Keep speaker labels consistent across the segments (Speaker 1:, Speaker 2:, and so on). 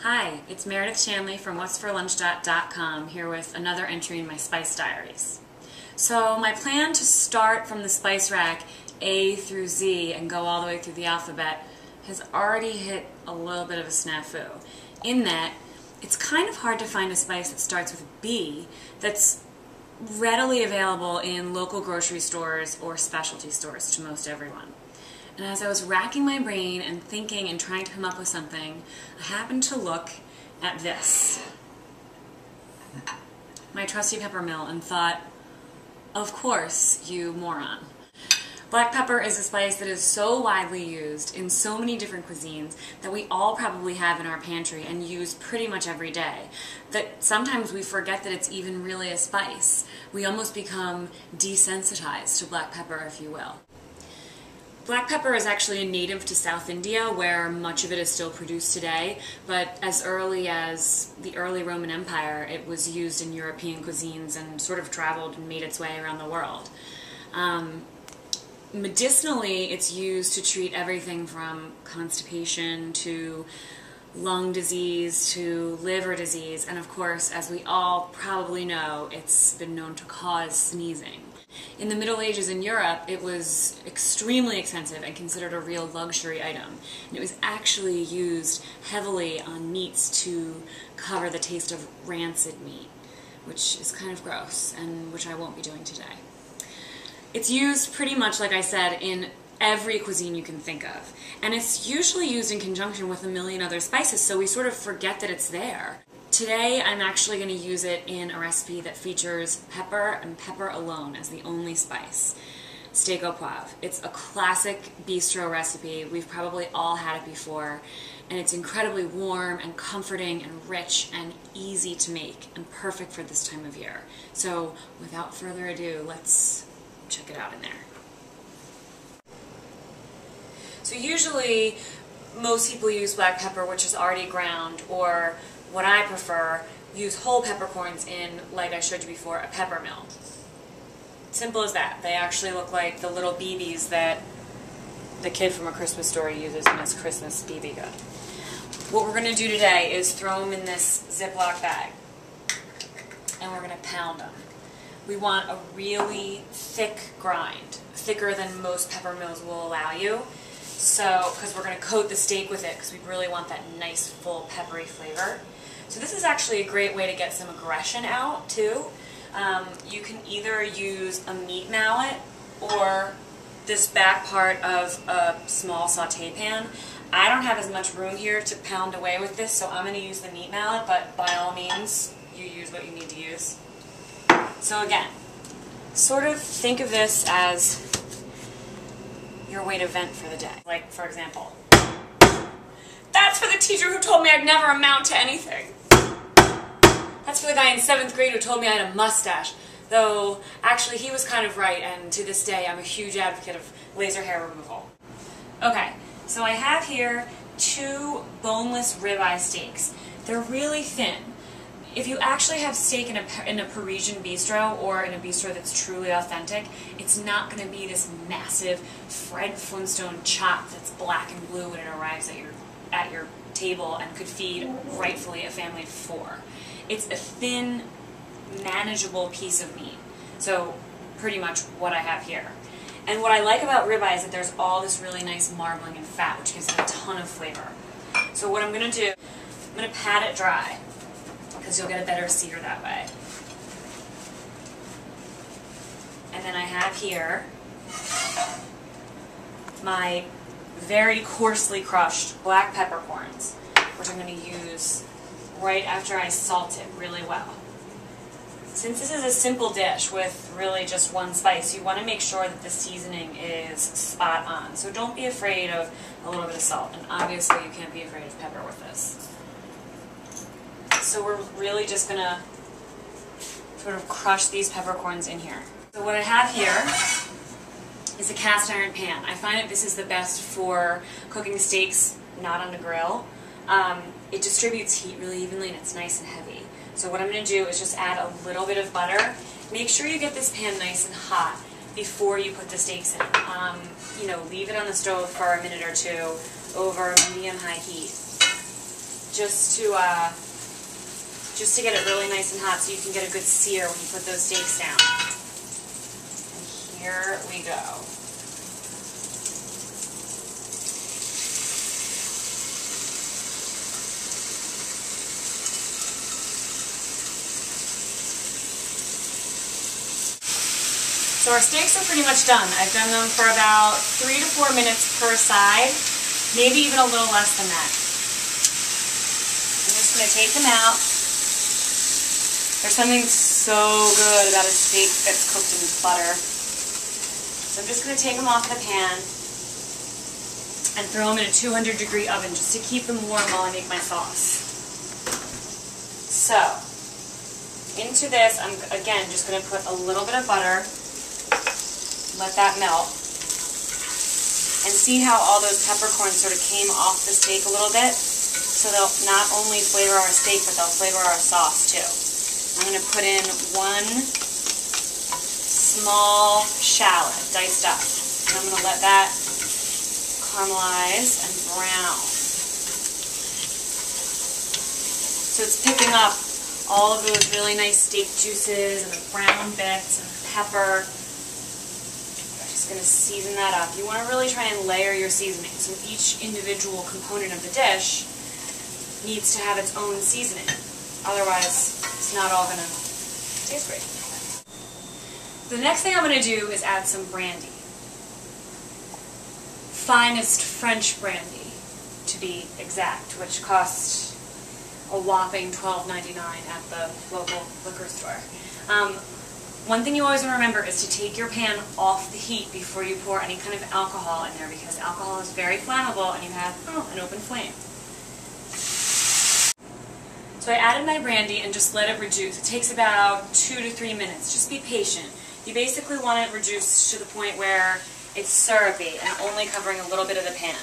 Speaker 1: Hi, it's Meredith Shanley from whatsforlunch.com here with another entry in my spice diaries. So my plan to start from the spice rack A through Z and go all the way through the alphabet has already hit a little bit of a snafu. In that, it's kind of hard to find a spice that starts with B that's readily available in local grocery stores or specialty stores to most everyone. And as I was racking my brain and thinking and trying to come up with something, I happened to look at this, my trusty pepper mill, and thought, of course, you moron. Black pepper is a spice that is so widely used in so many different cuisines that we all probably have in our pantry and use pretty much every day, that sometimes we forget that it's even really a spice. We almost become desensitized to black pepper, if you will. Black pepper is actually a native to South India, where much of it is still produced today, but as early as the early Roman Empire, it was used in European cuisines and sort of traveled and made its way around the world. Medicinally, it's used to treat everything from constipation to lung disease to liver disease, and of course, as we all probably know, it's been known to cause sneezing. In the Middle Ages in Europe, it was extremely expensive and considered a real luxury item. And it was actually used heavily on meats to cover the taste of rancid meat, which is kind of gross, and which I won't be doing today. It's used pretty much, like I said, in every cuisine you can think of. And it's usually used in conjunction with a million other spices, so we sort of forget that it's there. Today, I'm actually going to use it in a recipe that features pepper and pepper alone as the only spice. Steak au poivre. It's a classic bistro recipe. We've probably all had it before, and it's incredibly warm and comforting and rich and easy to make and perfect for this time of year. So, without further ado, let's check it out in there. So usually, most people use black pepper, which is already ground, or what I prefer, use whole peppercorns in, like I showed you before, a pepper mill. Simple as that. They actually look like the little BBs that the kid from A Christmas Story uses in his Christmas BB gun. What we're going to do today is throw them in this Ziploc bag, and we're going to pound them. We want a really thick grind, thicker than most pepper mills will allow you. So, because we're going to coat the steak with it, because we really want that nice, full, peppery flavor. So this is actually a great way to get some aggression out, too. You can either use a meat mallet or this back part of a small saute pan. I don't have as much room here to pound away with this, so I'm going to use the meat mallet, but by all means, you use what you need to use. So again, sort of think of this as your way to vent for the day. Like, for example, that's for the teacher who told me I'd never amount to anything. That's for the guy in 7th grade who told me I had a mustache. Though, actually, he was kind of right, and to this day, I'm a huge advocate of laser hair removal. Okay, so I have here 2 boneless ribeye steaks. They're really thin. If you actually have steak in a Parisian bistro or in a bistro that's truly authentic, it's not going to be this massive Fred Flintstone chop that's black and blue when it arrives at your table and could feed, rightfully, a family of 4. It's a thin, manageable piece of meat. So, pretty much what I have here. And what I like about ribeye is that there's all this really nice marbling and fat, which gives it a ton of flavor. So what I'm going to do, I'm going to pat it dry, because you'll get a better sear that way. And then I have here my very coarsely crushed black peppercorns, which I'm going to use right after I salt it really well. Since this is a simple dish with really just one spice, you want to make sure that the seasoning is spot on. So don't be afraid of a little bit of salt, and obviously you can't be afraid of pepper with this. So we're really just going to sort of crush these peppercorns in here. So what I have here is a cast iron pan. I find that this is the best for cooking steaks not on the grill. It distributes heat really evenly and it's nice and heavy. So what I'm going to do is just add a little bit of butter. Make sure you get this pan nice and hot before you put the steaks in. You know, leave it on the stove for a minute or two over medium-high heat. just to get it really nice and hot so you can get a good sear when you put those steaks down. And here we go. So our steaks are pretty much done. I've done them for about 3 to 4 minutes per side, maybe even a little less than that. I'm just going to take them out. There's something so good about a steak that's cooked in butter. So I'm just going to take them off the pan and throw them in a 200-degree oven just to keep them warm while I make my sauce. So, into this, I'm again just going to put a little bit of butter. Let that melt. And see how all those peppercorns sort of came off the steak a little bit? So they'll not only flavor our steak, but they'll flavor our sauce too. I'm going to put in 1 small shallot, diced up. And I'm going to let that caramelize and brown. So it's picking up all of those really nice steak juices and the brown bits and the pepper. Just going to season that up. You want to really try and layer your seasoning. So each individual component of the dish needs to have its own seasoning. Otherwise, it's not all going to taste great. The next thing I'm going to do is add some brandy. Finest French brandy, to be exact, which costs a whopping $12.99 at the local liquor store. One thing you always want to remember is to take your pan off the heat before you pour any kind of alcohol in there, because alcohol is very flammable and you have an open flame. So I added my brandy and just let it reduce. It takes about 2 to 3 minutes. Just be patient. You basically want it reduced to the point where it's syrupy and only covering a little bit of the pan.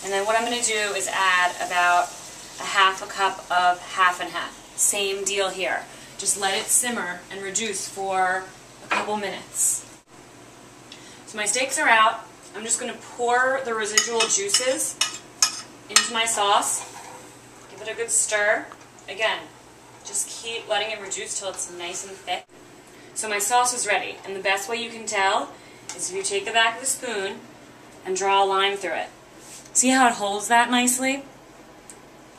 Speaker 1: And then what I'm going to do is add about a half a cup of half and half. Same deal here. Just let it simmer and reduce for a couple minutes. So my steaks are out. I'm just going to pour the residual juices into my sauce. Give it a good stir. Again, just keep letting it reduce till it's nice and thick. So my sauce is ready, and the best way you can tell is if you take the back of the spoon and draw a line through it. See how it holds that nicely?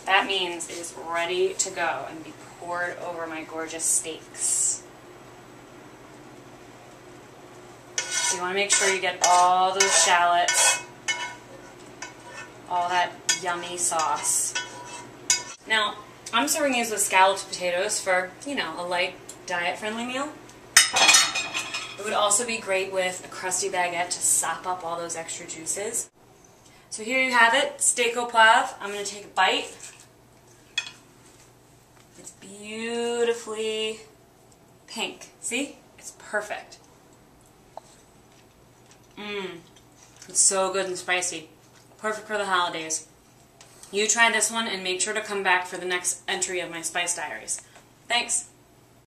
Speaker 1: That means it is ready to go and be poured over my gorgeous steaks. So you want to make sure you get all those shallots, all that yummy sauce. Now, I'm serving these with scalloped potatoes for, you know, a light diet-friendly meal. It would also be great with a crusty baguette to sop up all those extra juices. So here you have it, steak au poivre. I'm going to take a bite. It's beautifully pink. See? It's perfect. It's so good and spicy. Perfect for the holidays. You try this one and make sure to come back for the next entry of my Spice Diaries. Thanks.